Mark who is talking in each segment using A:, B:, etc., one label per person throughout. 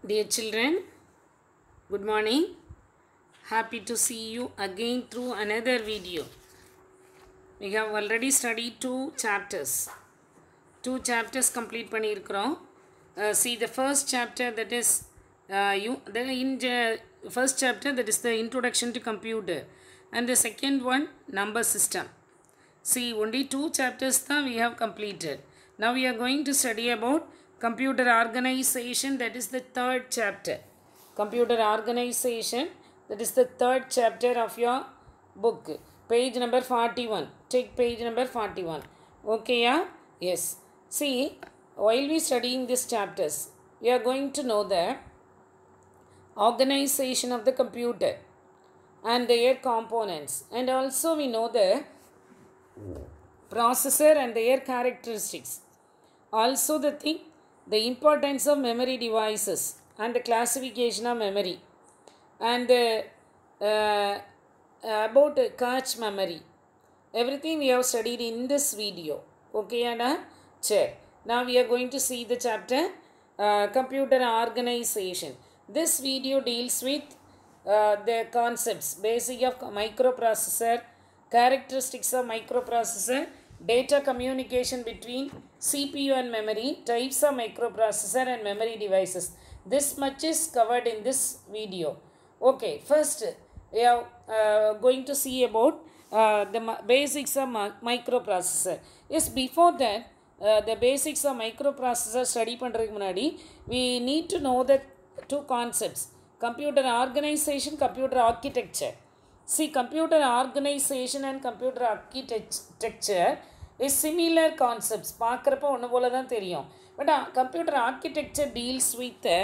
A: Dear children, good morning. Happy to see you again through another video. We have already studied two chapters. Two chapters complete பண்ணியிருக்கிறோம். See the first chapter, that is first chapter, that is the introduction to computer, and the second one number system. See, only two chapters that we have completed. Now we are going to study about computer organization, that is the third chapter. Computer organization, that is the third chapter of your book. Page number 41. Take page number 41. Okay, yeah? Yes. See, while we studying these chapters, we are going to know the organization of the computer and their components. And also we know the processor and their characteristics. Also the importance of memory devices and the classification of memory, and about cache memory. Everything we have studied in this video. Okay, Anna? Check. Now we are going to see the chapter computer organization. This video deals with the concepts, basic of microprocessor, characteristics of microprocessor, data communication between CPU and memory, types of microprocessor and memory devices. This much is covered in this video. Okay, first we are going to see about the basics of microprocessor. Yes, before that, the basics of microprocessor study பண்றதுக்கு முன்னாடி we need to know the two concepts: computer organization, computer architecture. See, computer organization and computer architecture is similar concepts. பார்க்குறப்ப ஒன்று போல தான் தெரியும். But computer architecture deals with the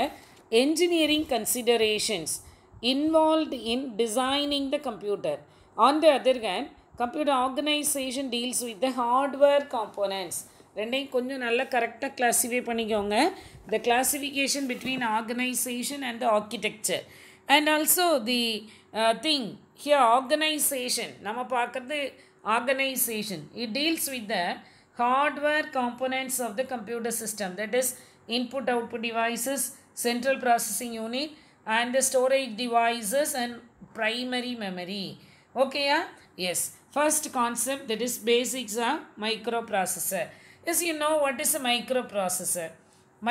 A: engineering considerations involved in designing the computer. On the other hand, computer organization deals with the hardware components. ரெண்டையும் கொஞ்சம் நல்லா கரெக்டாக classify பண்ணிக்கோங்க. The classification between organization and the architecture. And also the thing here, organization, நம்ம பார்க்குறது organization, it deals with the hardware components of the computer system, that is input output devices, central processing unit, and the storage devices and primary memory. Okay, yeah? Yes. First concept, that is basics of microprocessor. Yes, you know what is a microprocessor.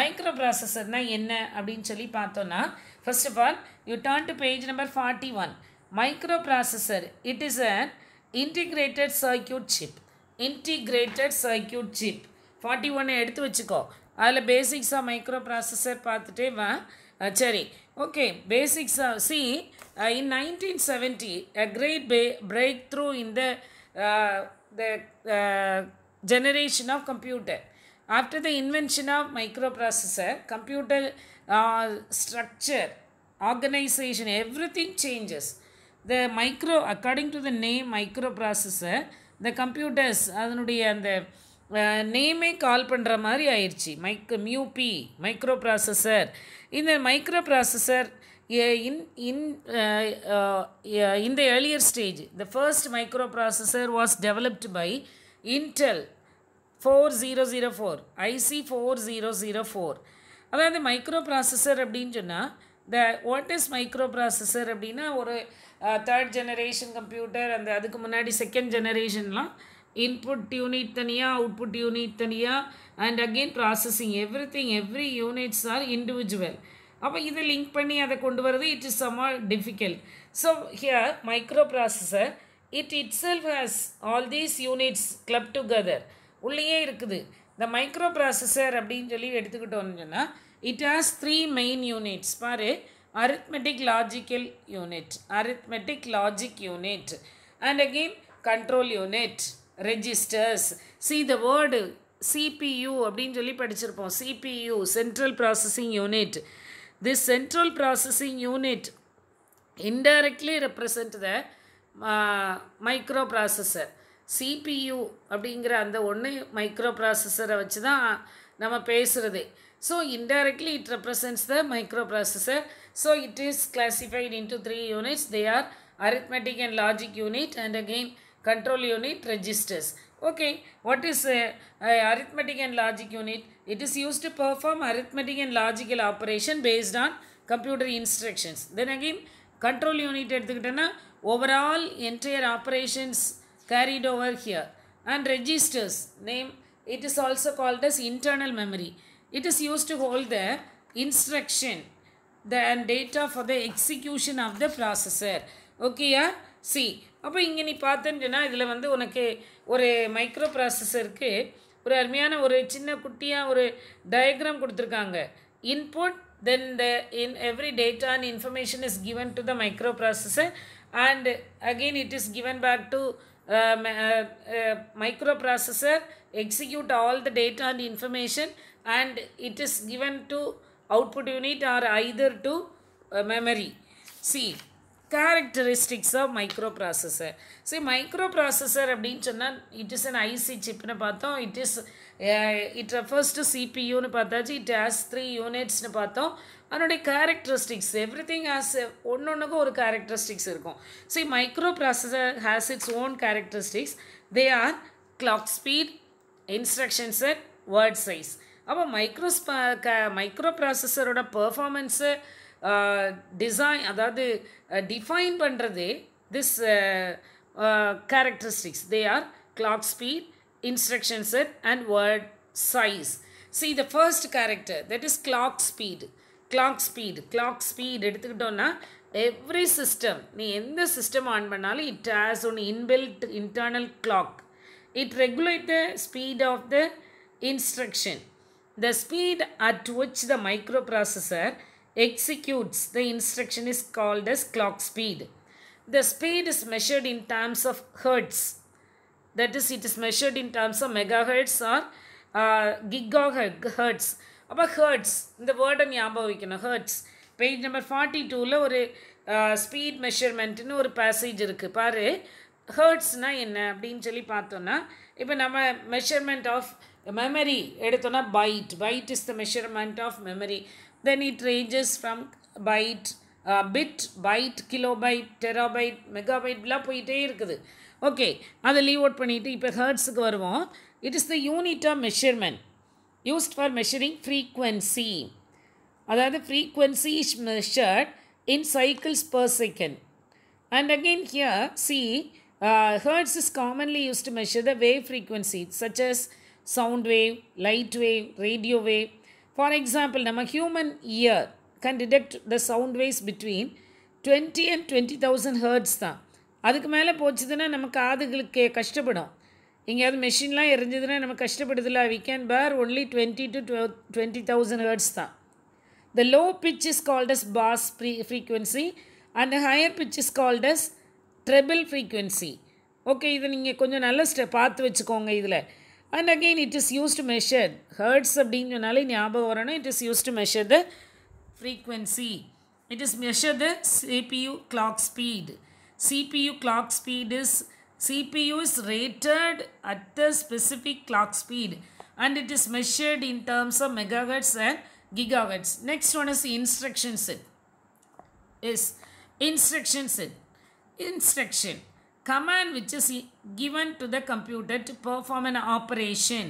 A: Microprocessor na enna அப்படினு சொல்லி பார்த்தோம்னா, first of all you turn to page number 41. Microprocessor, it is an integrated circuit chip. Integrated circuit chip 41 எடுத்து வச்சுக்கோ. அதில் basics of micro processor பார்த்துட்டே வா. சரி, okay. Basics see, in 1970 a great breakthrough in the generation of computer. After the invention of microprocessor, computer structure, organization, everything changes. The according to the name microprocessor, the computers அதனுடைய அந்த நேமே கால் பண்ணுற மாதிரி ஆயிடுச்சு. MUP microprocessor. இந்த microprocessor in the earlier stage, the first microprocessor was developed by Intel 4004, IC 4004. அதாவது microprocessor அப்படின்னு சொன்னால், what is microprocessor அப்படின்னா, ஒரு தேர்ட் ஜெனரேஷன் கம்ப்யூட்டர், அந்த அதுக்கு முன்னாடி செகண்ட் ஜெனரேஷன்லாம் இன்புட் யூனிட் தனியாக, அவுட்புட் யூனிட் தனியாக, and again processing, every units are individual. அப்போ இதை லிங்க் பண்ணி அதை கொண்டு வரது it is some difficult. So here microprocessor it itself has all these units clubbed together. உள்ளேயே இருக்குது. The microprocessor அப்படின்னு சொல்லி எடுத்துக்கிட்டோன்னு சொன்னால், it has three main units. பாரு, arithmetic logical unit, arithmetic logic unit, and again control unit, registers. See the word CPU அப்படின்னு சொல்லி படிச்சிருப்போம். CPU, central processing unit. This central processing unit indirectly represent the microprocessor. CPU அப்படிங்கிற அந்த ஒன்று மைக்ரோப்ராசஸரை வச்சு தான் நம்ம பேசுகிறது. So indirectly it represents the microprocessor. So it is classified into 3 units. They are arithmetic and logic unit, and again control unit, registers. Okay, what is arithmetic and logic unit? It is used to perform arithmetic and logical operation based on computer instructions. Then again, control unit எடுத்துக்கிட்டேன்னா overall entire operations carried over here. And registers, name, it is also called as internal memory. It is used to hold the instruction and data for the execution of the processor. Okay, yeah? See, அப்போ இங்கே நீ பார்த்தேன்னா இதில் வந்து உனக்கு ஒரு micro ப்ராசஸருக்கு ஒரு அருமையான ஒரு சின்ன குட்டியாக ஒரு டயக்ராம் கொடுத்துருக்காங்க. Input, then in every data and information is given to the microprocessor, and again it is given back to microprocessor, execute all the data and information, and it is given to output unit or either to memory. See, characteristics of microprocessor. See, microprocessor அப்படின்னு சொன்னால் it is an IC chipனு பார்த்தோம். It refers to CPUனு பார்த்தாச்சு. It has 3 unitsனு பார்த்தோம். அதனுடைய characteristics, everything has ஒன்னொன்றுக்கும் ஒரு characteristics இருக்கும். See, microprocessor has its own characteristics. They are clock speed, instruction set, word size. அப்போ மைக்ரோப்ராசஸரோட performance design, அதாவது டிஃபைன் பண்ணுறது this characteristics. They are clock speed, instruction set, and word size. See, the first character, that is clock speed. Clock speed எடுத்துக்கிட்டோன்னா every system, நீ எந்த system on பண்ணாலும் it has an inbuilt internal clock. It regulates the speed of the instruction. The speed at which the microprocessor executes the instruction is called as clock speed. The speed is measured in terms of hertz. That is, it is measured in terms of megahertz or gigahertz. அப்போ hertz, இந்த வேர்டை ஞாபகம் வைக்கணும். Hertz, page number 42ல் ஒரு speed மெஷர்மெண்ட்னு ஒரு passage இருக்குது பாரு. ஹர்ட்ஸ்னால் என்ன அப்படின்னு சொல்லி பார்த்தோன்னா, இப்போ நம்ம மெஷர்மெண்ட் ஆஃப் memory எடுத்தோன்னா byte is the measurement of memory. Then it ranges from byte, bit, byte, kilobyte, terabyte, megabyte எல்லாம் போயிட்டே இருக்குது. ஓகே, அதை லீவ் அவுட் பண்ணிவிட்டு இப்போ ஹர்ட்ஸுக்கு வருவோம். It is the unit of measurement used for measuring frequency. அதாவது frequency is measured in cycles per second. And again here, see, hertz is commonly used to measure the wave frequency such as sound wave, light wave, radio wave. For example, நம்ம human ear can detect the sound waves between 20 and 20,000 hertz தான். அதுக்கு மேலே போச்சுதுன்னா நம்ம காதுகளுக்கு கஷ்டப்படும். எங்கேயாவது மெஷின்லாம் எரிஞ்சதுன்னா நம்ம கஷ்டப்படுதில்ல. we can bear only 20 to 20,000 hertz தான். The low pitch is called as bass frequency and the higher pitch is called as treble frequency. Okay, இதை நீங்கள் கொஞ்சம் நல்ல பார்த்து வச்சுக்கோங்க இதில். And again it is used to measure hertz அப்படின்னு சொன்னாலே ஞாபகம் வரணும். It is used to measure the frequency. It is measure the CPU clock speed. CPU is rated at the specific clock speed and it is measured in terms of megahertz and gigahertz. Next one is instruction set. Instruction, command which is given to the computer to perform an operation,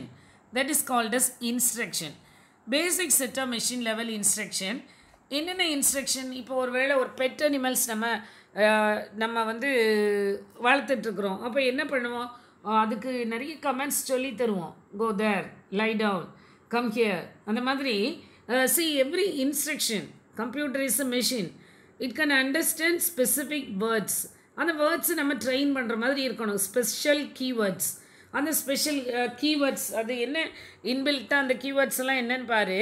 A: that is called as instruction. Basic set of machine level instruction. என்னென்ன instruction, இப்போ ஒரு வேளை ஒரு pet animals நம்ம வந்து வளர்த்துட்ருக்குறோம். அப்போ என்ன பண்ணுவோம், அதுக்கு நிறைய கமெண்ட்ஸ் சொல்லி தருவோம். கோ தேர், லை டவுன், கம் ஹியர், அந்த மாதிரி. see, every instruction, computer is a machine, it can understand specific words. அந்த வேர்ட்ஸ் நம்ம ட்ரெயின் பண்ணுற மாதிரி இருக்கணும். ஸ்பெஷல் கீவேர்ட்ஸ், அந்த ஸ்பெஷல் கீவேர்ட்ஸ் அது என்ன இன்பில்ட்டாக அந்த கீவேர்ட்ஸ் எல்லாம் என்னன்னு பாரு.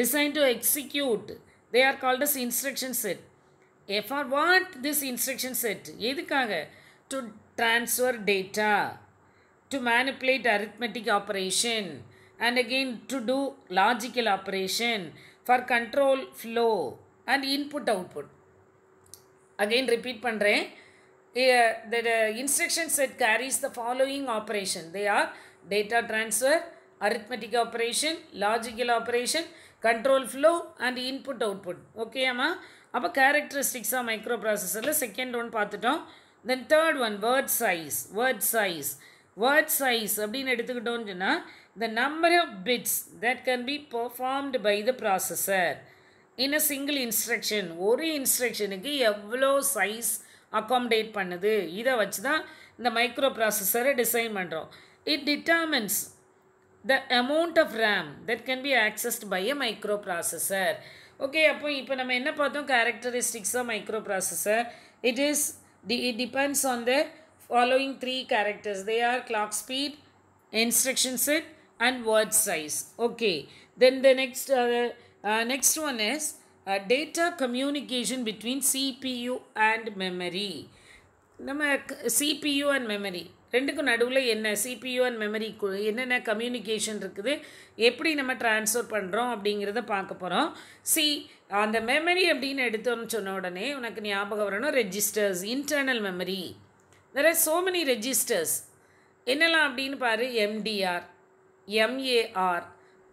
A: Design to execute, they are called as instruction set. For what this instruction set? எதுக்காக? To transfer data, to manipulate arithmetic operation, and again to do logical operation, for control flow and input output. Again repeat பண்ணுறேன். The instruction set carries the following operation. They are data transfer, arithmetic operation, logical operation, control flow and input output. Okay amma? அப்போ characteristics of microprocessor second one பார்த்துட்டோம். Then third one, word size. Word size அப்படின்னு எடுத்துக்கிட்டோம்னு சொன்னால் the number of bits that can be performed by the processor in a single instruction. ஒரு இன்ஸ்ட்ரக்ஷனுக்கு எவ்வளோ size accommodate பண்ணுது, இதை வச்சு தான் இந்த மைக்ரோ ப்ராசஸரை டிசைன் பண்ணுறோம். It determines the amount of RAM that can be accessed by a microprocessor. Okay, அப்போ இப்போ நம்ம என்ன பார்த்தோம், characteristics of microprocessor. It depends on the following three characters. They are clock speed, instruction set and word size. Okay, then the next one is data communication between CPU and memory. நம்ம CPU and memory ரெண்டுக்கும் நடுவில் என்ன, CPU and memoryக்கு என்னென்ன communication இருக்குது, எப்படி நம்ம transfer பண்ணுறோம் அப்படிங்கிறத பார்க்க போகிறோம். அந்த மெமரி அப்படின்னு எடுத்தோன்னு சொன்ன உடனே உனக்கு ஞாபகம் வரணும் registers, internal memory. there are so many registers. என்னெல்லாம் அப்படின்னு பாரு, MDR, MAR,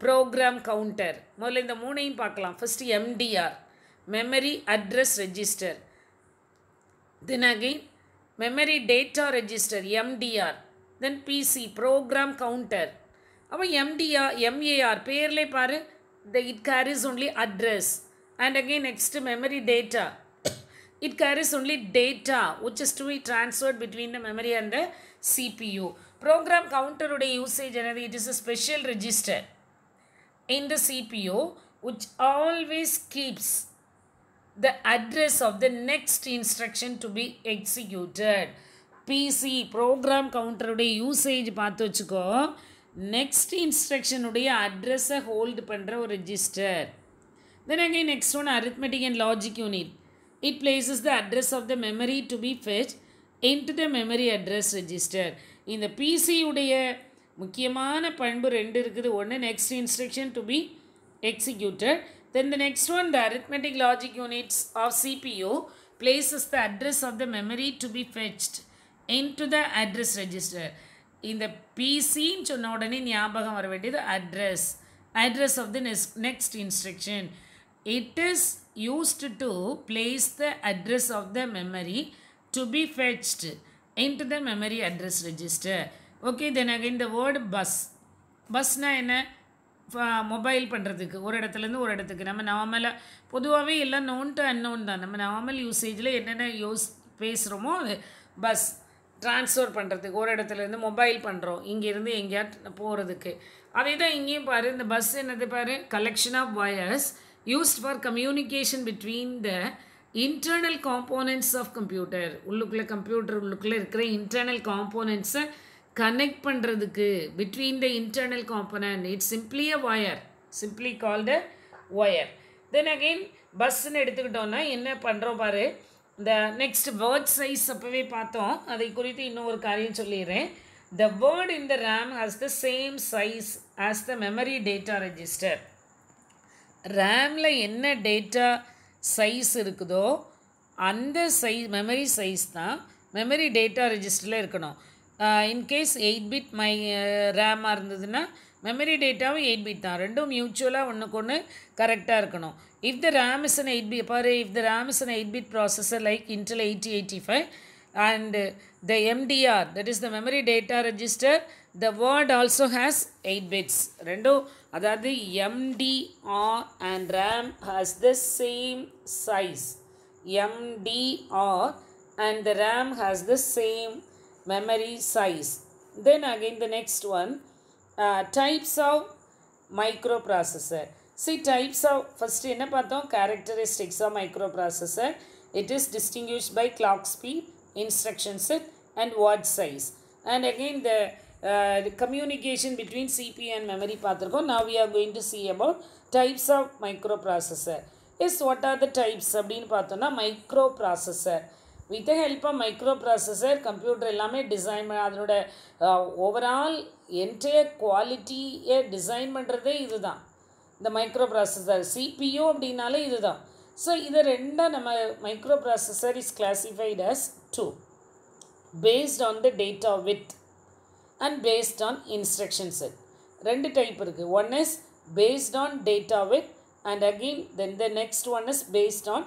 A: ப்ரோக்ராம் கவுண்டர். முதல்ல இந்த மூணையும் பார்க்கலாம். First MDR, memory address register. Then again memory data register, MDR. then PC, program counter. அப்போ MAR பேர்லே பாரு, it carries only address. and again next memory data, it carries only data which is to be transferred between the memory and the CPU. program counter உடைய usage என்னது, it is a special register in the CPU which always keeps the address of the next instruction to be executed. PC program counter உடைய usage பார்த்து வச்சுக்கோ, next instruction உடைய address-ஐ hold பண்ணுற ஒரு register. then again next one, arithmetic and logic unit. it places the address of the memory to be fetched into the memory address register. இந்த PC உடைய முக்கியமான பண்பு ரெண்டு இருக்குது. ஒன்று next instruction to be executed. Then the next one, the arithmetic logic units of CPU places the address of the memory to be fetched into the address register. இந்த PCன்னு சொன்ன உடனே ஞாபகம் வர வேண்டியது address of the next instruction. It is used to place the address of the memory to be fetched into the memory address register. Okay, then again the word bus. busனா என்ன, mobile பண்ணுறதுக்கு ஒரு இடத்துலேருந்து ஒரு இடத்துக்கு. நம்ம நார்மலாக பொதுவாகவே எல்லாம் நோன் டு அன்னோன் தான். நம்ம நார்மல் யூசேஜில் என்னென்ன பேசுகிறோமோ அது பஸ் ட்ரான்ஸ்ஃபர் பண்ணுறதுக்கு, ஒரு இடத்துலேருந்து மொபைல் பண்ணுறோம் இங்கேருந்து எங்கேயாவது போகிறதுக்கு. அதே தான் இங்கேயும் பாரு, இந்த பஸ் என்னது பாரு, collection of wires used for communication between the internal components of computer. Computer உள்ளுக்குள்ளே இருக்கிற இன்டர்னல் காம்போனன்ட்ஸை connect பண்ணுறதுக்கு between the internal component. it's simply a wire, simply called a wire. then again பஸ்ன்னு எடுத்துக்கிட்டோன்னா என்ன பண்ணுறோம் பாரு, இந்த நெக்ஸ்ட் வேர்ட் சைஸ் அப்போவே பார்த்தோம், அதை குறித்து இன்னும் ஒரு காரியம் சொல்லிடுறேன். the word in the RAM has the same size as the memory data register. ரேமில் என்ன டேட்டா சைஸ் இருக்குதோ அந்த மெமரி சைஸ் தான் மெமரி டேட்டா ரெஜிஸ்டரில் இருக்கணும். இன்கேஸ் 8 bit ரேமாக இருந்ததுன்னா மெமரி டேட்டாவும் 8 bit தான். ரெண்டும் மியூச்சுவலாக ஒன்றுக்கு ஒன்று கரெக்டாக இருக்கணும். If the RAM is an 8 bit, பாரு, if the RAM is an 8 bit processor like Intel 8085 and the MDR, that is the memory data register, the word also has 8 bits. ரெண்டும் அதாவது MDR and RAM has the same size. MDR and the RAM has the same memory size. then again the next one, types of microprocessor. types of, first என்ன பார்த்தோம், characteristics of microprocessor. it is distinguished by clock speed, instruction set and word size. and again the communication between CPU and memory பார்த்திருக்கோம். now we are going to see about types of microprocessor. what are the types அப்படின்னு பார்த்தோம்னா, microprocessor, with the help of microprocessor computer எல்லாமே design அதனோட overall entire குவாலிட்டியை design பண்ணுறதே இதுதான். இந்த microprocessor CPU அப்படின்னாலே இதுதான். ஸோ இதை ரெண்டாக நம்ம microprocessor is classified as 2, based on the data width and based on instruction set. ரெண்டு டைப் இருக்குது. One is based on data width and again then the next one is based on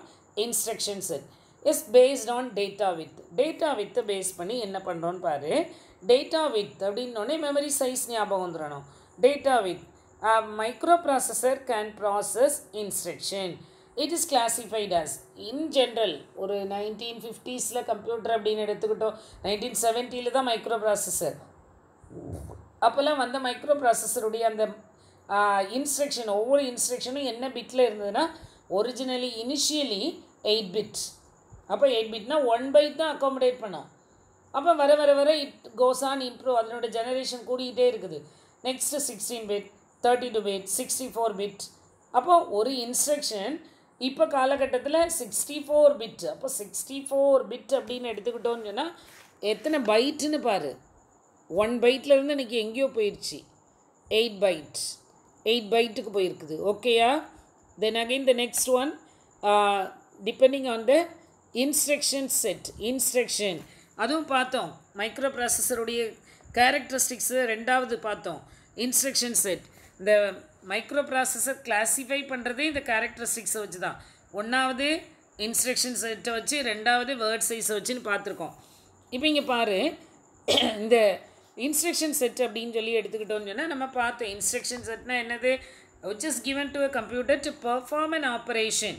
A: instruction set. is based on data width. data width base பண்ணி என்ன பண்ணுறோன்னு பாரு, data width அப்படின்னோடனே memory size ஞாபகம் வந்துடணும். Data width micro processor can process instruction. It is classified as in general. ஒரு 1950s computer அப்படின்னு எடுத்துக்கிட்டோம். 1970 தான் மைக்ரோ ப்ராசஸர். அப்போல்லாம் வந்த மைக்ரோ ப்ராசஸருடைய அந்த இன்ஸ்ட்ரக்ஷன், ஒவ்வொரு இன்ஸ்ட்ரக்ஷனும் என்ன பிட்டில் இருந்ததுன்னா ஒரிஜினலி இனிஷியலி 8 பிட். அப்போ 8 பிட்னா 1 பைட் தான் அக்காமடேட் பண்ணோம். அப்போ வர வர வர இட் கோஸ் ஆன் இம்ப்ரூவ். அதனோட ஜெனரேஷன் கூடிக்கிட்டே இருக்குது. Next 16 bit, 32 bit, 64 bit. அப்போது ஒரு இன்ஸ்ட்ரக்ஷன் இப்போ காலகட்டத்தில் 64 பிட். அப்போ 64 பிட் அப்படின்னு எடுத்துக்கிட்டோன்னு சொன்னால் எத்தனை பைட்டுன்னு பாரு. 1 பைட்லேருந்து இன்றைக்கி எங்கேயோ போயிடுச்சு. 8 பைட், 8 பைட்டுக்கு போயிருக்குது. ஓகேயா? Then again the next one depending on the instruction set. Instruction அதுவும் பார்த்தோம். மைக்ரோ ப்ராசஸருடைய கேரக்டரிஸ்டிக்ஸு ரெண்டாவது பார்த்தோம். Instruction set. இந்த மைக்ரோ ப்ராசஸர் கிளாஸிஃபை பண்ணுறதே இந்த கேரக்டரிஸ்டிக்ஸை வச்சு தான். ஒன்றாவது இன்ஸ்ட்ரக்ஷன் செட்டை வச்சு, ரெண்டாவது வேர்ட் சைஸை வச்சுன்னு பார்த்துருக்கோம். இப்போ இங்கே பாரு, இந்த இன்ஸ்ட்ரக்ஷன் செட் அப்படின்னு சொல்லி எடுத்துக்கிட்டோன்னு சொன்னால் நம்ம பார்த்தோம். இன்ஸ்ட்ரக்ஷன் செட்னா என்னது? which is given to a computer to perform an operation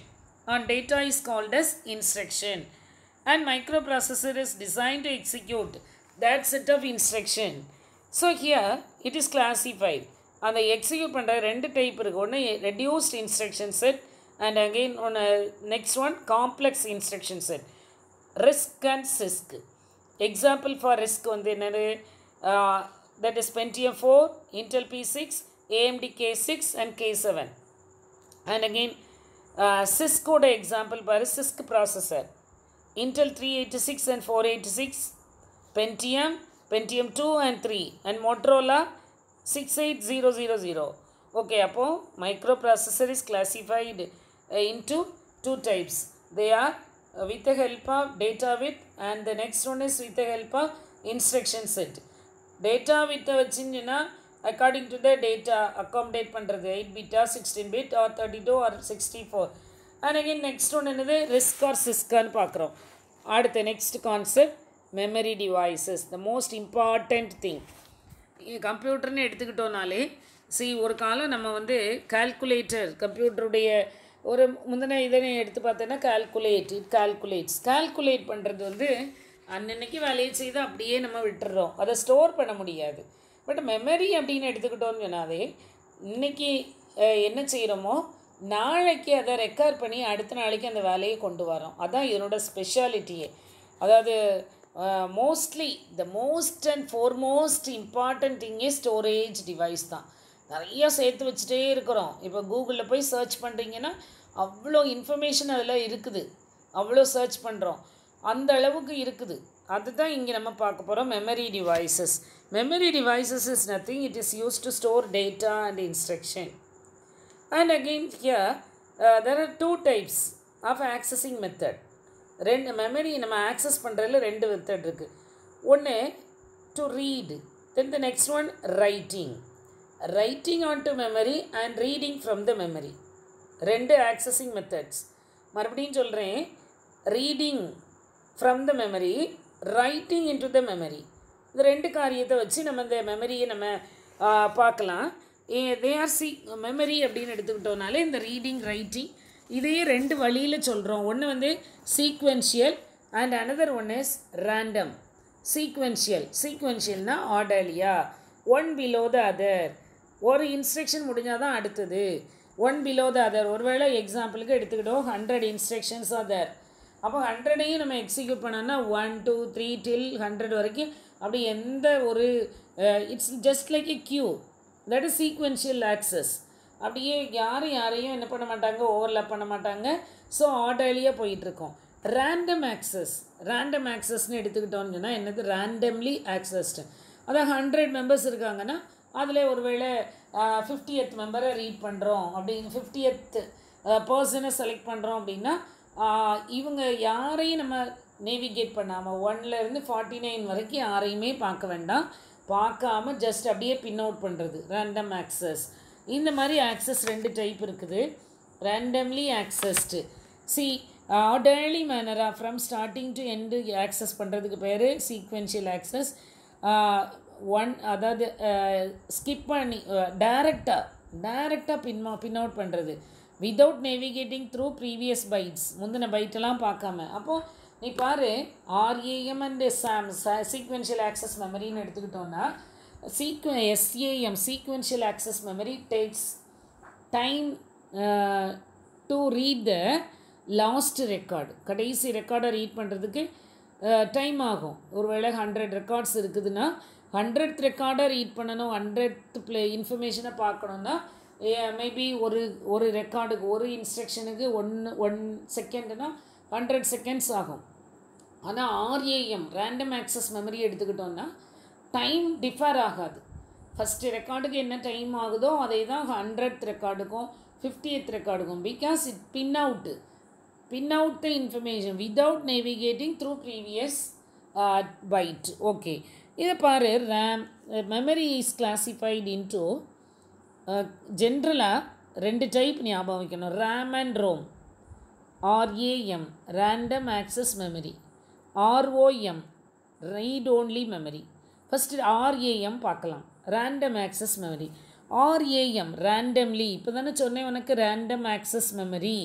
A: on data is called as instruction, and microprocessor is designed to execute that set of instruction. So here it is classified. அந்த execute பண்ணுற ரெண்டு type இருக்குது. ஒன்று reduced instruction set and again ஒன்று next one complex instruction set. RISC and CISC. Example for RISC வந்து என்னது? That is Pentium 4, Intel P6, AMD K6 and K7. And again CISC-ஓட example பாரு. CISC processor Intel 386 and 486, Pentium 2 and 3 and Motorola 68000. Okay, அப்போது microprocessor is classified into two types. They are with the help of data width and the next one is with the help of instruction set. Data width வச்சிங்கன்னா according to the data accommodate பண்ணுறது 8 bit or 16 bit or 32 or 64. And again next one என்னது? RISC or CISC-ன்னு பார்க்குறோம். அடுத்த next concept memory devices, the most important thing. கம்ப்யூட்டர்னு எடுத்துக்கிட்டோனாலே ஒரு காலம் நம்ம வந்து calculator, கம்ப்யூட்டருடைய ஒரு முந்தின இதனை எடுத்து பார்த்தோன்னா கால்குலேட் பண்ணுறது வந்து அன்னன்னைக்கு வேலையை செய்து அப்படியே நம்ம விட்டுறோம். அதை ஸ்டோர் பண்ண முடியாது. பட் மெமரி அப்படின்னு எடுத்துக்கிட்டோன்னு சொன்னாலே இன்றைக்கி என்ன செய்கிறோமோ நாளைக்கு அதை ரெக்கார்ட் பண்ணி அடுத்த நாளைக்கு அந்த வேலையை கொண்டு வரோம். அதுதான் இதனோட ஸ்பெஷாலிட்டியே. அதாவது mostly the most and foremost important thing is storage device தான். நிறையா சேர்த்து வச்சுட்டே இருக்கிறோம். இப்போ கூகுளில் போய் சர்ச் பண்ணுறீங்கன்னா அவ்வளோ இன்ஃபர்மேஷன் அதில் இருக்குது. அவ்வளோ சர்ச் பண்ணுறோம், அந்த அளவுக்கு இருக்குது. அதுதான் இங்கே நம்ம பார்க்க போகிறோம். Memory devices. Memory devices is nothing, it is use to store data and instruction. And again here there are two types of accessing method. ரெண்டு மெமரி நம்ம ஆக்சஸ் பண்ணுறதுல ரெண்டு மெத்தட் இருக்குது. ஒன்று to read, then the next one writing on to memory and reading from the memory. ரெண்டு accessing methods. மறுபடியும் சொல்கிறேன், reading from the memory, writing in to the memory. இந்த ரெண்டு காரியத்தை வச்சு நம்ம இந்த மெமரியை நம்ம பார்க்கலாம். தே ஆர் மெமரி அப்படின்னு எடுத்துக்கிட்டோனாலே இந்த ரீடிங் ரைட்டிங் இதையே ரெண்டு வழியில் சொல்கிறோம். ஒன்று வந்து sequential and another one is random. சீக்வென்ஷியல்னா ஆர்டர்லியா, ஒன் பிலோ த அதர். ஒரு இன்ஸ்ட்ரக்ஷன் முடிஞ்சால் தான் அடுத்தது. One below the other. ஒருவேளை எக்ஸாம்பிளுக்கு எடுத்துக்கிட்டோம் 100 இன்ஸ்ட்ரக்ஷன்ஸ் அதர். அப்போ 100ஐயும் நம்ம எக்ஸிக்யூட் பண்ணோன்னா 1 2 3 till 100 வரைக்கும் அப்படி எந்த ஒரு it's just like a queue. That is sequential access. அப்படியே யாரையும் என்ன பண்ண மாட்டாங்க, ஓவர்லாப் பண்ண மாட்டாங்க. ஸோ ஆர்டர்லியாக போயிட்டுருக்கோம். ரேண்டம் ஆக்சஸ்ன்னு எடுத்துக்கிட்டோன்னு சொன்னால் என்னது? Randomly accessed. அதான் 100 மெம்பர்ஸ் இருக்காங்கன்னா அதில் ஒருவேளை 50th மெம்பரை ரீட் பண்ணுறோம் அப்படின்னு 50th பர்சனை செலக்ட் பண்ணுறோம் அப்படின்னா இவங்க யாரையும் நம்ம நேவிகேட் பண்ணாமல் 1லேருந்து 49 வரைக்கும் யாரையுமே பார்க்க வேண்டாம். பார்க்காம ஜஸ்ட் அப்படியே பின் அவுட் பண்ணுறது ரேண்டம் ஆக்சஸ். இந்த மாதிரி ஆக்சஸ் ரெண்டு டைப் இருக்குது. ரேண்டம்லி ஆக்சஸ்டு, ஆர்டர்லி மேனராக from starting to end access பண்ணுறதுக்கு பேர் சீக்வென்ஷியல் ஆக்சஸ். ஒன் அதாவது ஸ்கிப் பண்ணி டைரெக்டாக பின் அவுட் பண்ணுறது without navigating through previous bytes, முந்தின பைட்டெல்லாம் பார்க்காம. அப்போது நீ பாரு, ஆர்ஏஎம் அண்ட் சீக்வென்ஷியல் ஆக்சஸ் மெமரின்னு எடுத்துக்கிட்டோன்னா, SAM sequential access memory takes time to read the last record. கடைசி ரெக்கார்டை ரீட் பண்ணுறதுக்கு டைம் ஆகும். ஒருவேளை 100 ரெக்கார்ட்ஸ் இருக்குதுன்னா 100th ரெக்கார்டை ரீட் பண்ணணும், 100th இன்ஃபர்மேஷனை பார்க்கணுன்னா மேபி ஒரு ரெக்கார்டுக்கு ஒரு இன்ஸ்ட்ரக்ஷனுக்கு ஒன் செகண்டுனா 100 செகண்ட்ஸ் ஆகும். ஆனால் ஆர்ஏஎம் ரேண்டம் ஆக்சஸ் மெமரி எடுத்துக்கிட்டோன்னா டைம் டிஃபர் ஆகாது. ஃபஸ்ட்டு ரெக்கார்டுக்கு என்ன டைம் ஆகுதோ அதே தான் 100th ரெக்கார்டுக்கும் 50th ரெக்கார்டுக்கும். Because it pin out the information without navigating through previous byte. Okay, இதை பாரு. மெமரி இஸ் கிளாசிஃபைட் இன்டூ ஜென்ரலாக 2 டைப் ஞாபகம் வைக்கணும். RAM and ROM. RAM random access memory, ROM read only memory. First RAM பார்க்கலாம். Random access memory. RAM randomly, இப்போ தானே சொன்னேன் உனக்கு random access memory.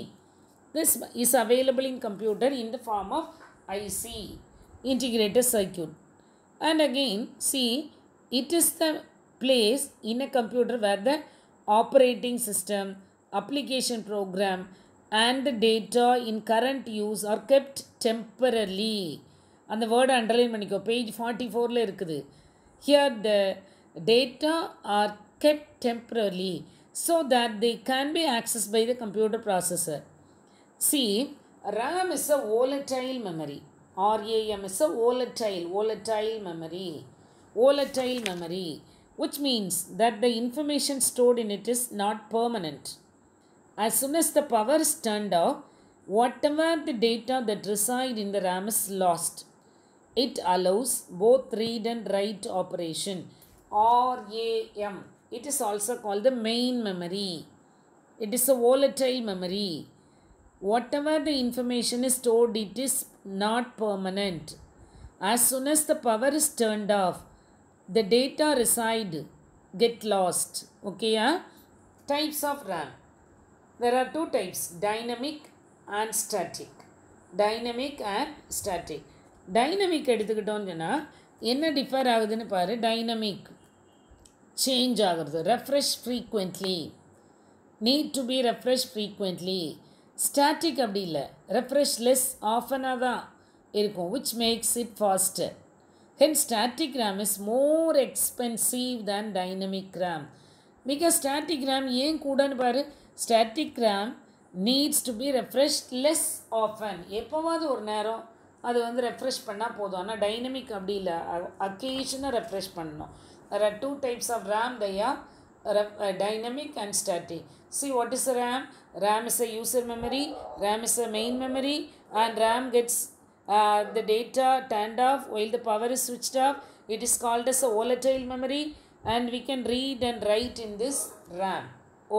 A: This is available in computer in the form of IC, integrated circuit. And again, see, it is the place in a computer where the operating system, application program and the data in current use are kept temporarily. அந்த வேர்டை underline பண்ணிக்கோ. Page 44ல் இருக்குது. Here the data are kept temporarily so that they can be accessed by the computer processor. See, RAM is a volatile memory. RAM is a volatile memory, which means that the information stored in it is not permanent. As soon as the power is turned off, whatever the data that reside in the RAM is lost. It allows both read and write operation. RAM. It is also called the main memory. It is a volatile memory. Whatever the information is stored, it is not permanent. As soon as the power is turned off, the data reside get lost. Okay, types of RAM. There are 2 types, dynamic and static. Dynamic எடுத்துக்கிட்டோன்னு சொன்னால் என்ன differ ஆகுதுன்னு பாரு. Dynamic change ஆகுறது, refresh frequently, need to be refresh frequently. Static அப்படி இல்லை, refresh less ஆஃபனாக தான் இருக்கும், which makes it faster. Hence static RAM is more expensive than dynamic RAM. Because static RAM ஏன் கூடன்னு பாரு. static RAM needs to be refreshed less often. எப்போவாது ஒரு நேரம் அது ரெஃப்ரெஷ் பண்ணால் போதும். ஆனால் டைனமிக் அப்படி இல்லை, அக்கேஷனாக ரெஃப்ரெஷ் பண்ணணும். There are 2 types of RAM. They are dynamic and static. See, what is RAM? RAM is a user memory, RAM is a main memory, and RAM gets the data turned off while the power is switched off. It is called as a volatile memory, and we can read and write in this RAM.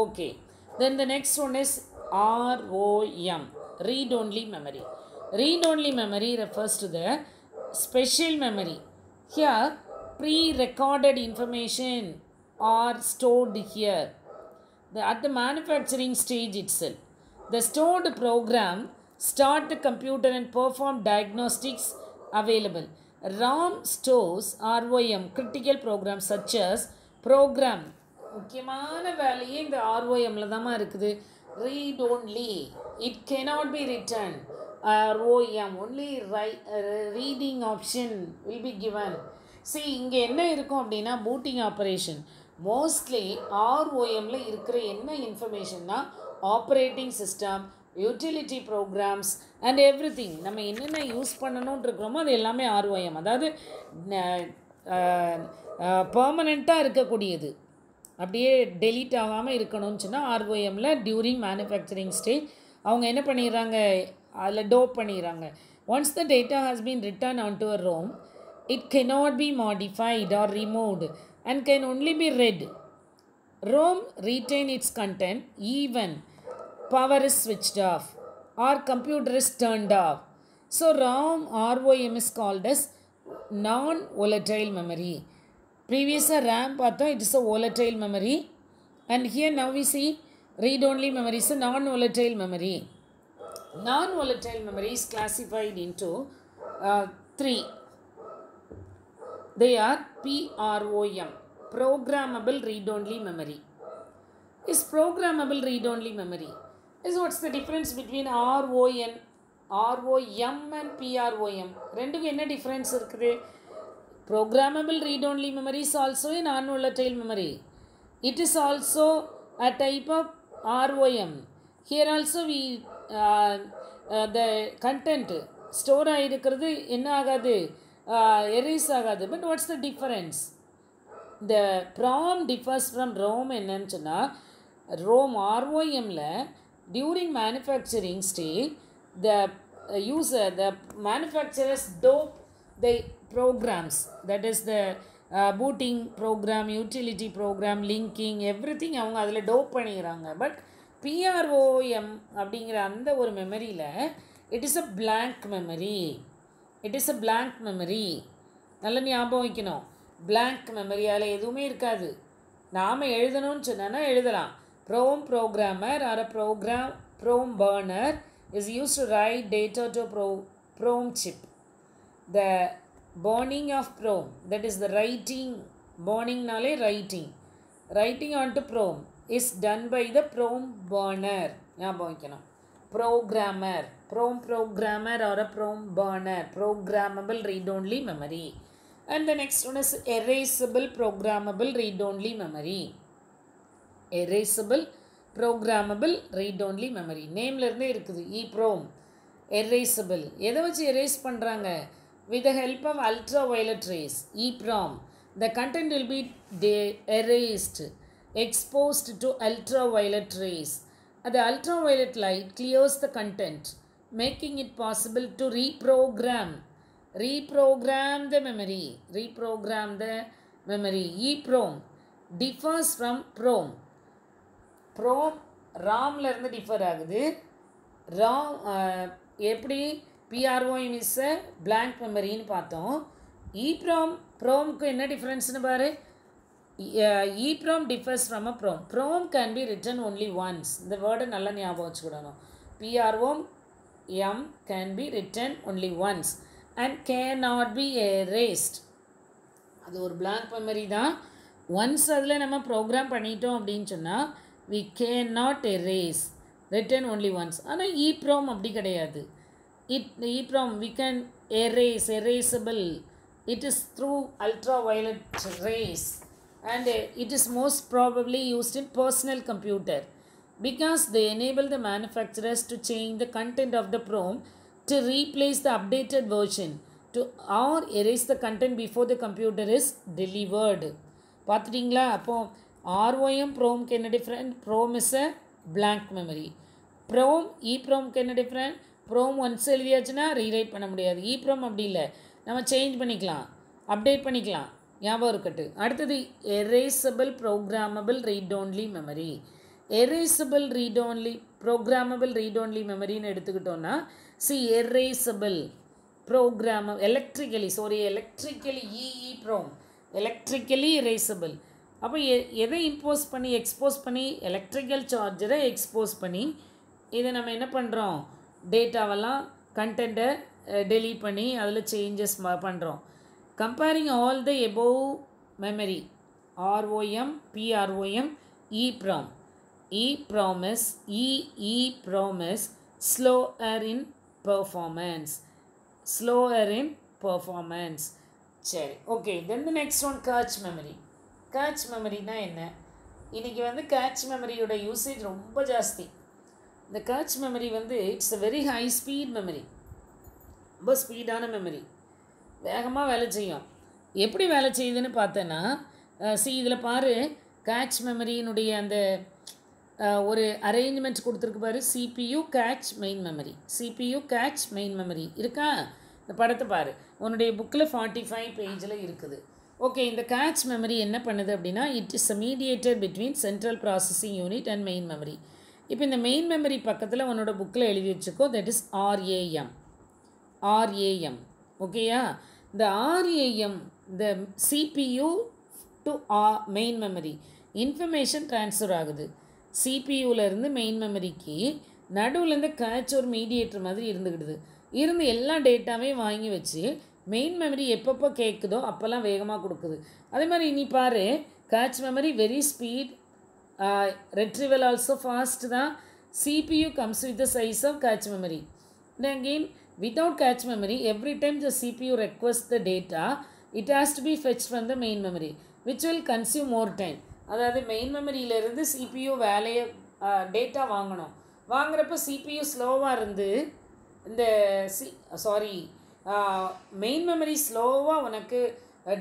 A: Okay. Then the next one is ROM, read only memory. Read only memory refers to the special memory. Here, pre-recorded information are stored here. At the manufacturing stage itself, the stored program start the computer and perform diagnostics available. RAM stores ROM, critical programs such as program. முக்கியமான வேலையே இந்த ROMல தான் இருக்குது. Read only, it cannot be written. ROM only reading option will be given. See, இங்கே என்ன இருக்கும் அப்படின்னா booting operation. Mostly ROMல இருக்கிற என்ன இன்ஃபர்மேஷன்னா operating system, utility programs and every thing. நம்ம என்னென்ன யூஸ் பண்ணணும்னு இருக்கிறோமோ அது எல்லாமே ROM. அதாவது பர்மனெண்ட்டாக இருக்கக்கூடியது, அப்படியே டெலீட் ஆகாமல் இருக்கணும்னு சொன்னால் ROMல டியூரிங் மேனுஃபேக்சரிங் ஸ்டேஜ் அவங்க என்ன பண்ணிடுறாங்க, அதில் டோப் பண்ணிடுறாங்க. Once the data has been return on to a ROM, it cannot be modified or removed and can only be read. ROM retain its content even power is switched off or computer is turned off. So ROM is called as non-volatile memory. Previously RAM பார்த்தோம், it is a volatile memory, and here now we see read-only memory is a non-volatile memory. Non-volatile memory is classified into three. They are PROM, programmable read-only memory. Is programmable read-only memory. Is what's the difference between ROM and PROM? ரெண்டுக்கு என்ன difference இருக்குது? Programmable read-only memory is also a non-volatile memory. It is also a type of ROM. Here also we the content store ஆகிருக்கிறது என்ன ஆகாது, erase ஆகாது. But what's the difference? The PROM differs from ROM என்னன்னு சொன்னால், ROMல during manufacturing stage the the manufacturers dope the programs, that is the booting program, utility program, linking, everything அவங்க அதில் dope பண்ணிக்கிறாங்க. But PROM அப்படிங்கிற அந்த ஒரு மெமரியில் it is a blank memory. It is a blank memory. நல்ல ஞாபகம் வைக்கணும். blank memory அதில் எதுவுமே இருக்காது. நாம் எழுதணும்னு சொன்னா எழுதலாம். PROM programmer or a PROM burner is used to write data to PROM chip. The burning of PROM, that is the writing, burning nale writing onto PROM is done by the PROM burner. Programmer, PROM programmer or a PROM burner, programmable read-only memory. And the next one is erasable programmable read-only memory. Erasable programmable read-only memory. நேம்ல இருந்தே இருக்குது EPROM. Erasable. எதை வச்சு erase பண்ணுறாங்க? With the help of ultraviolet rays, EPROM, the content will be erased, exposed to ultraviolet rays. The ultraviolet light clears the content, making it possible to reprogram the memory. EPROM differs from PROM. PROM ROMல இருந்து differ ஆகுது. ROM எப்படி PROM is a blank memory ன்னு பார்த்தோம். PROMக்கு என்ன டிஃபரன்ஸ்னு பாரு. EPROM differs from a PROM. PROM can be written only once. இந்த வேர்டை நல்லா ஞாபகம் வச்சுக்கிடணும். PROM can be written only once and cannot be erased. அது ஒரு blank memory தான். ஒன்ஸ் அதில் நம்ம ப்ரோக்ராம் பண்ணிட்டோம் அப்படின்னு சொன்னால் we cannot erase, written only once. ஆனால் EPROM அப்படி கிடையாது. EPROM we can erasable. It is through ultraviolet rays and it is most probably used in personal computer because they enable the manufacturers to change the content of the PROM to replace the updated version to or erase the content before the computer is delivered. பார்த்துட்டிங்களா? அப்போது ROM PROMக்கு என்ன different? PROM is a blank memory. EPROMக்கு என்ன different? PROM once எழுதியாச்சுன்னா rewrite பண்ண முடியாது. EPROM அப்படி இல்லை, நம்ம change பண்ணிக்கலாம், update பண்ணிக்கலாம். ஞாபகம் இருக்கட்டு. அடுத்தது erasable programmable read-only memory. Erasable programmable read-only memoryன்னு எடுத்துக்கிட்டோன்னா erasable electrically EEPROM electrically erasable. அப்போ எதை எக்ஸ்போஸ் பண்ணி எலக்ட்ரிக்கல் சார்ஜரை எக்ஸ்போஸ் பண்ணி இதை நம்ம என்ன பண்ணுறோம், டேட்டாவெல்லாம் கண்டென்ட்டை டெலீட் பண்ணி அதில் சேஞ்சஸ் பண்ணுறோம். Comparing all the above memory ROM, PROM, EPROM. EPROM is slower in performance. சரி, okay. Then the next one cache memory. Cache மெமரினா என்ன? இன்றைக்கி கேட்ச் மெமரியோட யூசேஜ் ரொம்ப ஜாஸ்தி. இந்த cache memory it's a very high speed memory. ரொம்ப ஸ்பீடான மெமரி, வேகமாக வேலை செய்யும். எப்படி வேலை செய்யுதுன்னு பார்த்தேன்னா இதில் பாரு, கேட்ச் மெமரியினுடைய அந்த ஒரு அரேஞ்ச்மெண்ட் கொடுத்துருக்கு பாரு. CPU கேட்ச் மெயின் மெமரி இருக்கா? இந்த படத்தை பாரு, உன்னுடைய புக்கில் 45 பேஜில் இருக்குது. ஓகே, இந்த கேட்ச் மெமரி என்ன பண்ணுது அப்படின்னா, it is a mediator between central processing unit and main memory. இப்போ இந்த மெயின் மெமரி பக்கத்தில் உன்னோட புக்கில் எழுதி வச்சுக்கோ, தட் இஸ் RAM. ஓகேயா? the RAM, the CPU to main memory, information transfer ஆகுது. CPUலேருந்து மெயின் மெமரிக்கு நடுவில் கேட்ச் ஒரு மீடியேட்டர் மாதிரி இருந்துக்கிடுது. இருந்து எல்லா டேட்டாவே வாங்கி வச்சு மெயின் மெமரி எப்பப்போ கேட்குதோ அப்போல்லாம் வேகமாக கொடுக்குது. அதே மாதிரி இனி பாரு, cache memory very speed, retrieval also fast தான். CPU comes with the size of catch memory. Then again, without catch memory, every time the CPU requests the data, it has to be fetched from the main memory, which will consume more time. அதாவது main மெமரியிலேருந்து CPU வேலையை data வாங்குறப்ப CPU ஸ்லோவாக இருந்து இந்த main memory ஸ்லோவாக உனக்கு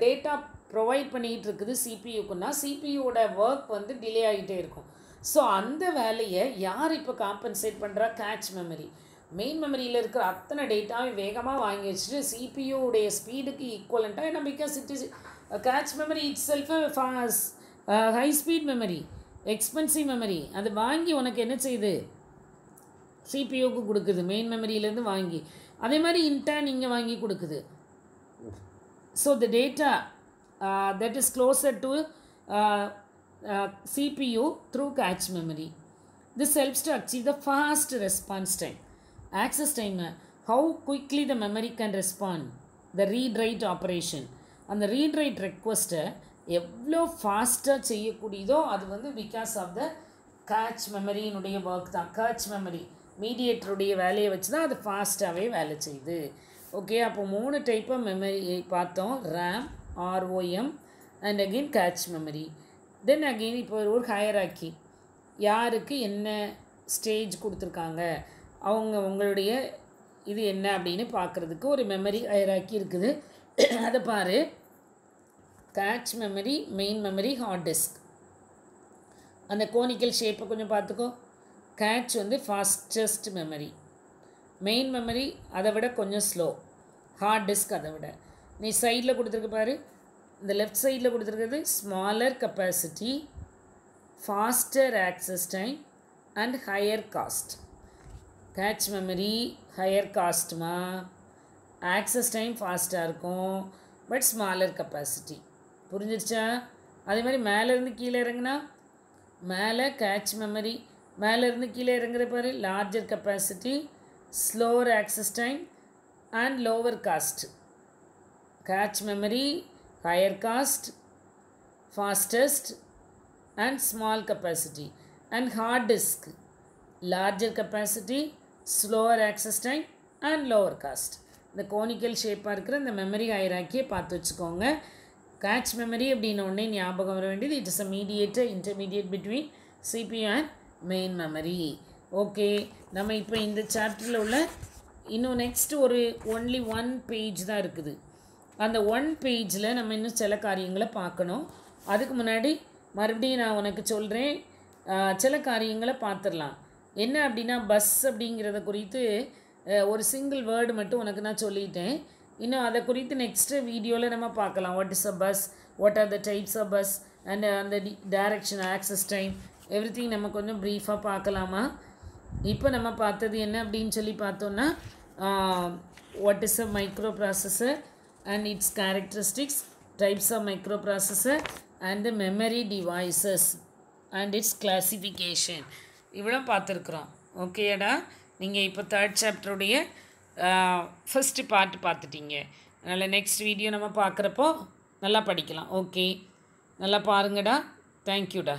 A: data provide பண்ணிகிட்டு இருக்குது சிபியூக்குன்னா சிபியூவோட ஒர்க் டிலே ஆகிட்டே இருக்கும். ஸோ அந்த வேலையை யார் இப்போ காம்பன்சேட் பண்ணுறா? Cache memory. மெயின் மெமரியில் இருக்கிற அத்தனை டேட்டாவும் வேகமாக வாங்கி வச்சுட்டு சிபியூடைய ஸ்பீடுக்கு ஈக்குவலண்ட்டாக, ஏன்னா because it is cache memory it self high speed memory, expensive memory. அது வாங்கி உனக்கு என்ன செய்யுது? சிபியூக்கு கொடுக்குது, மெயின் மெமரியிலேருந்து வாங்கி. அதே மாதிரி இன்டர்ன் இங்கே வாங்கி கொடுக்குது. So the data that is closer to CPU through catch memory. This helps to achieve the fast response time. Access time, how quickly the memory can respond, the read-write operation. And the read-write request எவ்வளோ ஃபாஸ்ட்டாக செய்யக்கூடியதோ அது because of the cache மெமரியினுடைய work தான். Cache memory மீடியேட்டருடைய வேலையை வச்சு தான் அது ஃபாஸ்ட்டாகவே வேலை செய்யுது. ஓகே, அப்போ 3 டைப் ஆஃப் மெமரி பார்த்தோம். RAM, ROM and again catch memory. Then again இப்போ ஒரு ஹையரார்க்கி, யாருக்கு என்ன ஸ்டேஜ் கொடுத்துருக்காங்க, உங்களுடைய இது என்ன அப்படின்னு பார்க்குறதுக்கு ஒரு மெமரி ஹையரார்க்கி இருக்குது. அதை பாரு, cache memory, main memory, hard disk. அந்த கோனிக்கல் ஷேப்பை கொஞ்சம் பார்த்துக்கோ. Catch fastest memory, main memory அதை விட கொஞ்சம் ஸ்லோ, ஹார்ட் டிஸ்க் அதை விட. நீ சைடில் கொடுத்துருக்க பாரு, இந்த லெஃப்ட் சைடில் கொடுத்துருக்கிறது smaller capacity, faster access time and higher cost. Cache memory higher காஸ்ட்டுமா, ஆக்சஸ் டைம் ஃபாஸ்ட்டாக இருக்கும், பட் ஸ்மாலர் கெப்பாசிட்டி. புரிஞ்சிருச்சா? அதே மாதிரி மேலேருந்து கீழே இறங்குனா, மேலே கேட்ச் மெமரி, மேலேருந்து கீழே இறங்குற பாரு, larger capacity, slower access time and lower cost. Catch memory, higher cost, fastest and small capacity. And hard disk, larger capacity, slower access time and lower cost. இந்த கோனிக்கல் ஷேப்பாக இருக்கிற இந்த மெமரி ஹைரார்க்கியை பார்த்து வச்சுக்கோங்க. கேட்ச் மெமரி அப்படின்ன உடனே ஞாபகம் வர வேண்டியது, it is a mediator, intermediate between CPU and main memory. Okay, நம்ம இப்போ இந்த சாப்டரில் உள்ள இன்னும் நெக்ஸ்ட் ஒரு ஒன்லி 1 பேஜ் தான் இருக்குது. அந்த 1 பேஜில் நம்ம இன்னும் சில காரியங்களை பார்க்கணும். அதுக்கு முன்னாடி மறுபடியும் நான் உனக்கு சொல்கிறேன், சில காரியங்களை பார்த்துடலாம். என்ன அப்படின்னா, பஸ் அப்படிங்கிறத குறித்து ஒரு சிங்கிள் வேர்டு மட்டும் உனக்கு நான் சொல்லிட்டேன். இன்னும் அதை குறித்து நெக்ஸ்ட்டு வீடியோவில் நம்ம பார்க்கலாம். What is a bus, what are the types of bus and அந்த டைரக்ஷன், ஆக்சஸ் டைம், எவ்ரிதிங் நம்ம கொஞ்சம் ப்ரீஃபாக பார்க்கலாமா? இப்போ நம்ம பார்த்தது என்ன அப்படின்னு சொல்லி பார்த்தோன்னா, what is a micro processor and its characteristics, types of microprocessor and the memory devices and its classification. இவ்வளோ பார்த்துருக்குறோம். ஓகேடா, நீங்கள் இப்போ 3rd சாப்டருடைய ஃபஸ்ட்டு பார்ட் பார்த்துட்டீங்க. அதனால் நெக்ஸ்ட் வீடியோ நம்ம பார்க்குறப்போ நல்லா படிக்கலாம். ஓகே, நல்லா பாருங்கடா. தேங்க்யூடா.